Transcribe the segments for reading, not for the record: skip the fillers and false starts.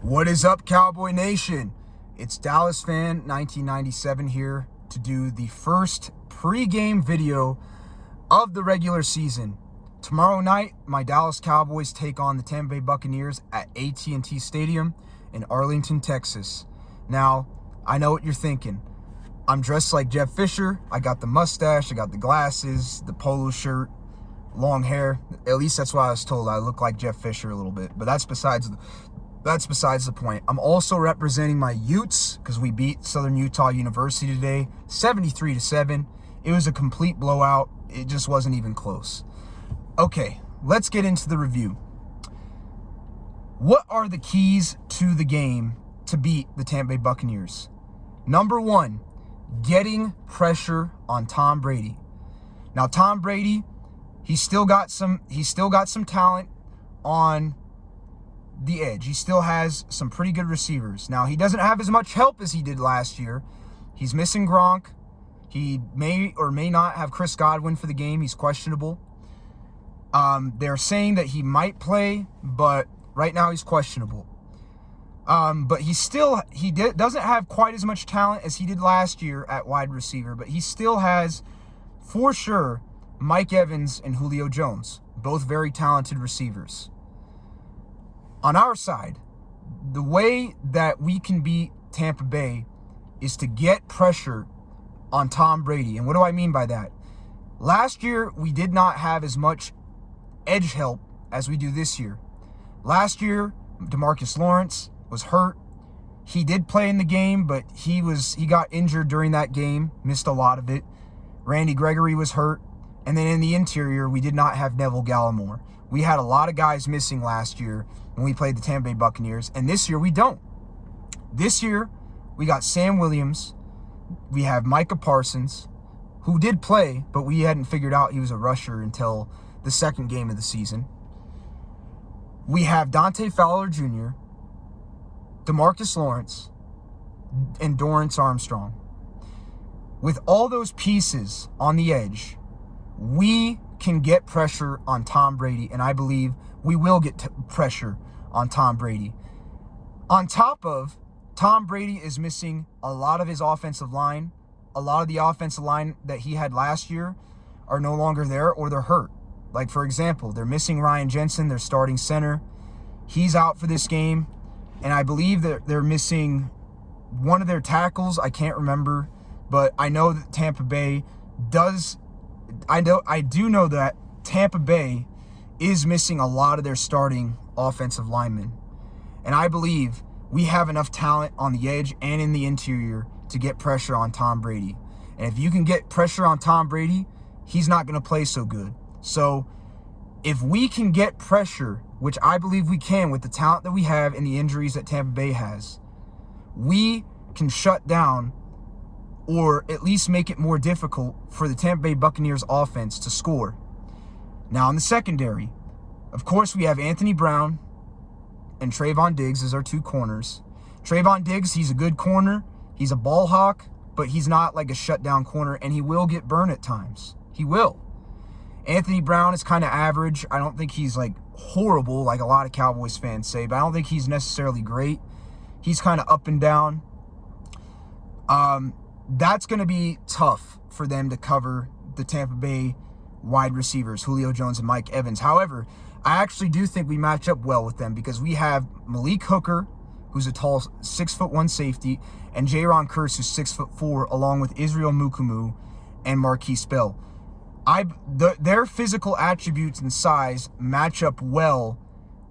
What is up, Cowboy Nation? It's Dallas Fan 1997 here to do the first pre-game video of the regular season. Tomorrow night, my Dallas Cowboys take on the Tampa Bay Buccaneers at AT&T Stadium in Arlington, Texas. Now, I know what you're thinking. I'm dressed like Jeff Fisher. I got the mustache, I got the glasses, the polo shirt, long hair. At least that's what I was told. I look like Jeff Fisher a little bit, but that's besides the point. I'm also representing my Utes because we beat Southern Utah University today, 73-7. It was a complete blowout. It just wasn't even close. Okay, let's get into the review. What are the keys to the game to beat the Tampa Bay Buccaneers? Number one, getting pressure on Tom Brady. Now, Tom Brady, he's still got some talent on the edge. He still has some pretty good receivers. Now, he doesn't have as much help as he did last year. He's missing Gronk. He may or may not have Chris Godwin for the game. He's questionable. They're saying that he might play, but right now he's questionable. But doesn't have quite as much talent as he did last year at wide receiver, but he still has, for sure, Mike Evans and Julio Jones, both very talented receivers. On our side, the way that we can beat Tampa Bay is to get pressure on Tom Brady. And what do I mean by that? Last year, we did not have as much edge help as we do this year. Last year, DeMarcus Lawrence was hurt. He did play in the game, but he got injured during that game, missed a lot of it. Randy Gregory was hurt. And then in the interior, we did not have Neville Gallimore. We had a lot of guys missing last year when we played the Tampa Bay Buccaneers, and this year we don't. This year, we got Sam Williams. We have Micah Parsons, who did play, but we hadn't figured out he was a rusher until the second game of the season. We have Dante Fowler Jr., DeMarcus Lawrence, and Dorrance Armstrong. With all those pieces on the edge, we can get pressure on Tom Brady, and I believe we will get pressure on Tom Brady. On top of, Tom Brady is missing a lot of his offensive line. A lot of the offensive line that he had last year are no longer there, or they're hurt. Like, for example, they're missing Ryan Jensen, their starting center. He's out for this game, and I believe that they're missing one of their tackles. I can't remember, but I know that Tampa Bay does. I do know that Tampa Bay is missing a lot of their starting offensive linemen. And I believe we have enough talent on the edge and in the interior to get pressure on Tom Brady. And if you can get pressure on Tom Brady, he's not going to play so good. So if we can get pressure, which I believe we can with the talent that we have and the injuries that Tampa Bay has, we can shut down or at least make it more difficult for the Tampa Bay Buccaneers offense to score. Now in the secondary, of course, we have Anthony Brown and Trayvon Diggs as our two corners. Trayvon Diggs, he's a good corner. He's a ball hawk, but he's not like a shutdown corner, and he will get burned at times. He will. Anthony Brown is kind of average. I don't think he's like horrible like a lot of Cowboys fans say, but I don't think he's necessarily great. He's kind of up and down. That's going to be tough for them to cover the Tampa Bay wide receivers, Julio Jones and Mike Evans. However, I actually do think we match up well with them because we have Malik Hooker, who's a tall 6'1" safety, and Jaron Kearse, who's 6'4", along with Israel Mukumu and Marquise Bell. Their physical attributes and size match up well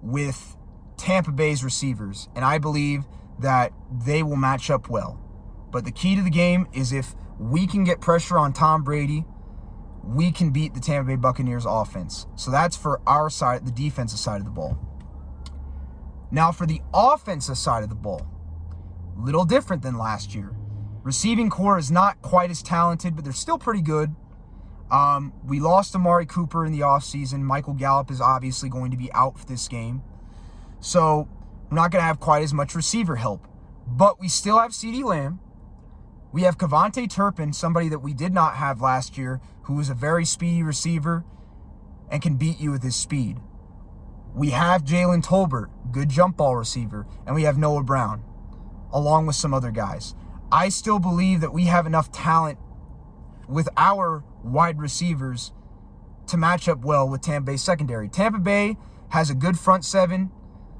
with Tampa Bay's receivers, and I believe that they will match up well. But the key to the game is if we can get pressure on Tom Brady, we can beat the Tampa Bay Buccaneers offense. So that's for our side, the defensive side of the ball. Now for the offensive side of the ball, a little different than last year. Receiving core is not quite as talented, but they're still pretty good. We lost Amari Cooper in the offseason. Michael Gallup is obviously going to be out for this game. So we're not going to have quite as much receiver help. But we still have CeeDee Lamb. We have Kevontae Turpin, somebody that we did not have last year, who is a very speedy receiver and can beat you with his speed. We have Jalen Tolbert, good jump ball receiver, and we have Noah Brown, along with some other guys. I still believe that we have enough talent with our wide receivers to match up well with Tampa Bay's secondary. Tampa Bay has a good front seven,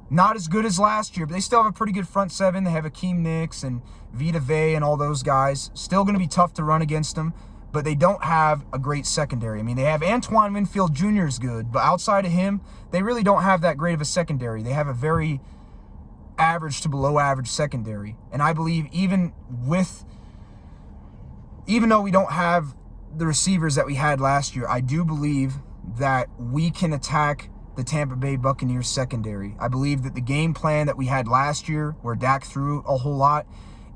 not as good as last year, but they still have a pretty good front seven. They have Akeem Nicks and Vita Vea and all those guys. Still going to be tough to run against them, but they don't have a great secondary. I mean, they have Antoine Winfield Jr. is good, but outside of him, they really don't have that great of a secondary. They have a very average to below average secondary. And I believe even though we don't have the receivers that we had last year, I do believe that we can attack the Tampa Bay Buccaneers secondary. I believe that the game plan that we had last year, where Dak threw a whole lot,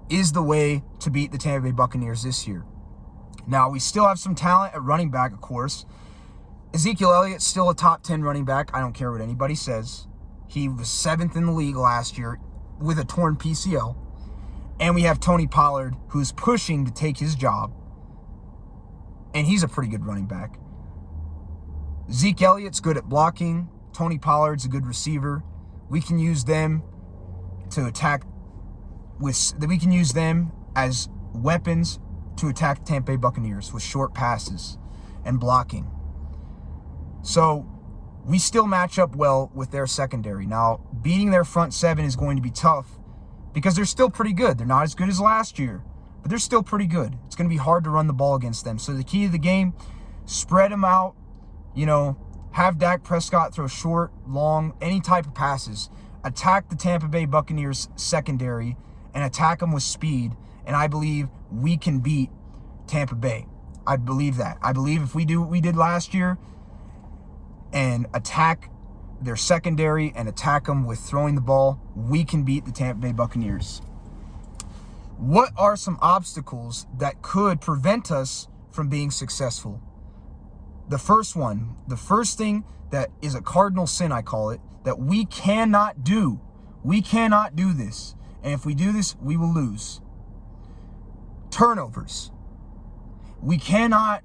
is the way to beat the Tampa Bay Buccaneers this year. Now, we still have some talent at running back, of course. Ezekiel Elliott's still a top 10 running back. I don't care what anybody says. He was 7th in the league last year with a torn PCL. And we have Tony Pollard, who's pushing to take his job. And he's a pretty good running back. Zeke Elliott's good at blocking. Tony Pollard's a good receiver. We can use them to attack we can use them as weapons to attack the Tampa Bay Buccaneers with short passes and blocking. So we still match up well with their secondary. Now, beating their front seven is going to be tough because they're still pretty good. They're not as good as last year, but they're still pretty good. It's going to be hard to run the ball against them. So the key to the game, spread them out, have Dak Prescott throw short, long, any type of passes. Attack the Tampa Bay Buccaneers secondary and attack them with speed. And I believe we can beat Tampa Bay. I believe that. I believe if we do what we did last year and attack their secondary and attack them with throwing the ball, we can beat the Tampa Bay Buccaneers. What are some obstacles that could prevent us from being successful? The first thing that is a cardinal sin, I call it, that we cannot do. We cannot do this. And if we do this, we will lose. Turnovers. We cannot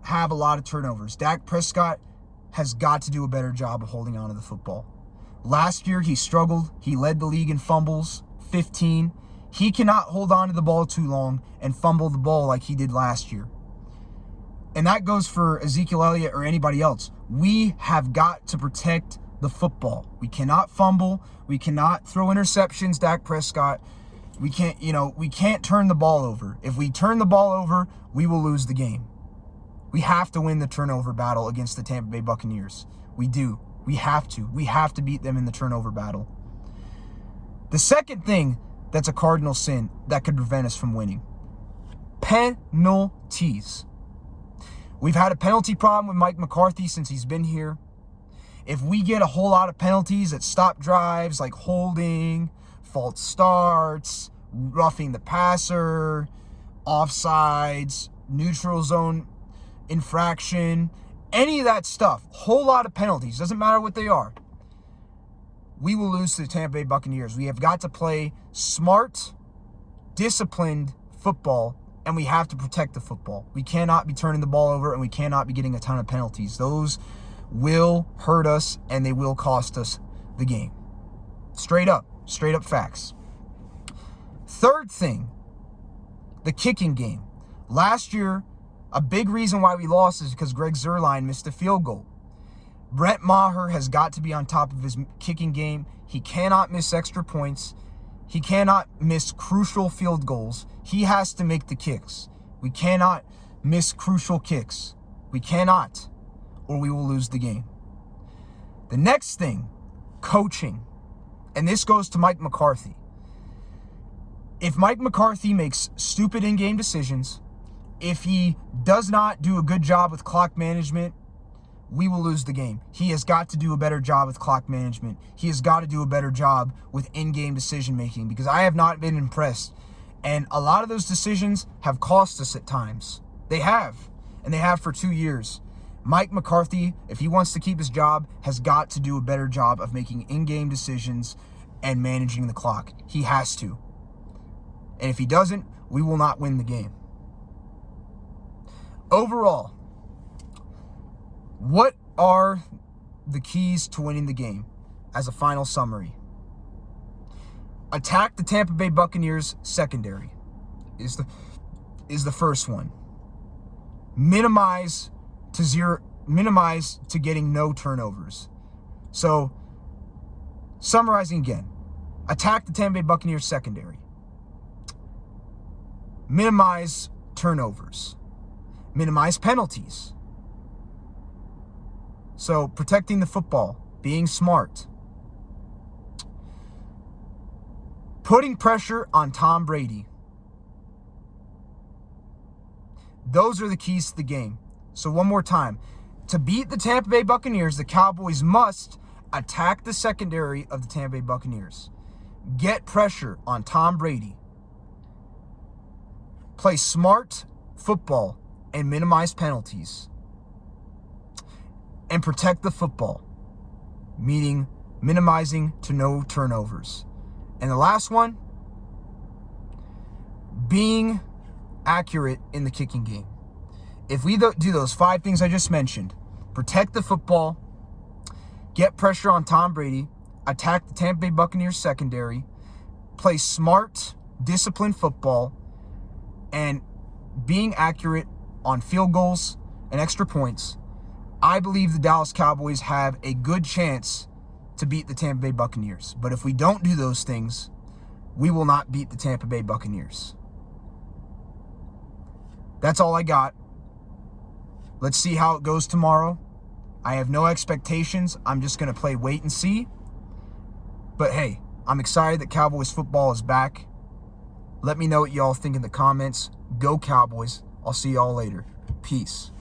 have a lot of turnovers. Dak Prescott has got to do a better job of holding on to the football. Last year, he struggled. He led the league in fumbles, 15. He cannot hold on to the ball too long and fumble the ball like he did last year. And that goes for Ezekiel Elliott or anybody else. We have got to protect the football. We cannot fumble. We cannot throw interceptions, Dak Prescott. We can't turn the ball over. If we turn the ball over, we will lose the game. We have to win the turnover battle against the Tampa Bay Buccaneers. We do. We have to. We have to beat them in the turnover battle. The second thing that's a cardinal sin that could prevent us from winning: penalties. We've had a penalty problem with Mike McCarthy since he's been here. If we get a whole lot of penalties that stop drives, like holding, false starts, roughing the passer, offsides, neutral zone infraction, any of that stuff, whole lot of penalties, doesn't matter what they are, we will lose to the Tampa Bay Buccaneers. We have got to play smart, disciplined football, and we have to protect the football. We cannot be turning the ball over, and we cannot be getting a ton of penalties. Those will hurt us, and they will cost us the game. Straight up facts. Third thing, the kicking game. Last year, a big reason why we lost is because Greg Zuerlein missed a field goal. Brett Maher has got to be on top of his kicking game. He cannot miss extra points. He cannot miss crucial field goals. He has to make the kicks. We cannot miss crucial kicks. We cannot, or we will lose the game. The next thing, coaching. And this goes to Mike McCarthy. If Mike McCarthy makes stupid in-game decisions, if he does not do a good job with clock management, we will lose the game. He has got to do a better job with clock management. He has got to do a better job with in-game decision-making, because I have not been impressed. And a lot of those decisions have cost us at times. They have. And they have for 2 years. Mike McCarthy, if he wants to keep his job, has got to do a better job of making in-game decisions and managing the clock. He has to. And if he doesn't, we will not win the game. Overall, what are the keys to winning the game? as a final summary. Attack the Tampa Bay Buccaneers secondary is the first one. Minimize to getting no turnovers. So, summarizing again, attack the Tampa Bay Buccaneers secondary. Minimize turnovers. Minimize penalties. So, protecting the football, being smart. Putting pressure on Tom Brady. Those are the keys to the game. So one more time. To beat the Tampa Bay Buccaneers, the Cowboys must attack the secondary of the Tampa Bay Buccaneers. Get pressure on Tom Brady. Play smart football and minimize penalties. And protect the football, meaning minimizing to no turnovers. And the last one, being accurate in the kicking game. If we do those 5 things I just mentioned, protect the football, get pressure on Tom Brady, attack the Tampa Bay Buccaneers secondary, play smart, disciplined football, and being accurate on field goals and extra points, I believe the Dallas Cowboys have a good chance to beat the Tampa Bay Buccaneers. But if we don't do those things, we will not beat the Tampa Bay Buccaneers. That's all I got. Let's see how it goes tomorrow. I have no expectations. I'm just going to play wait and see. But hey, I'm excited that Cowboys football is back. Let me know what y'all think in the comments. Go Cowboys. I'll see y'all later. Peace.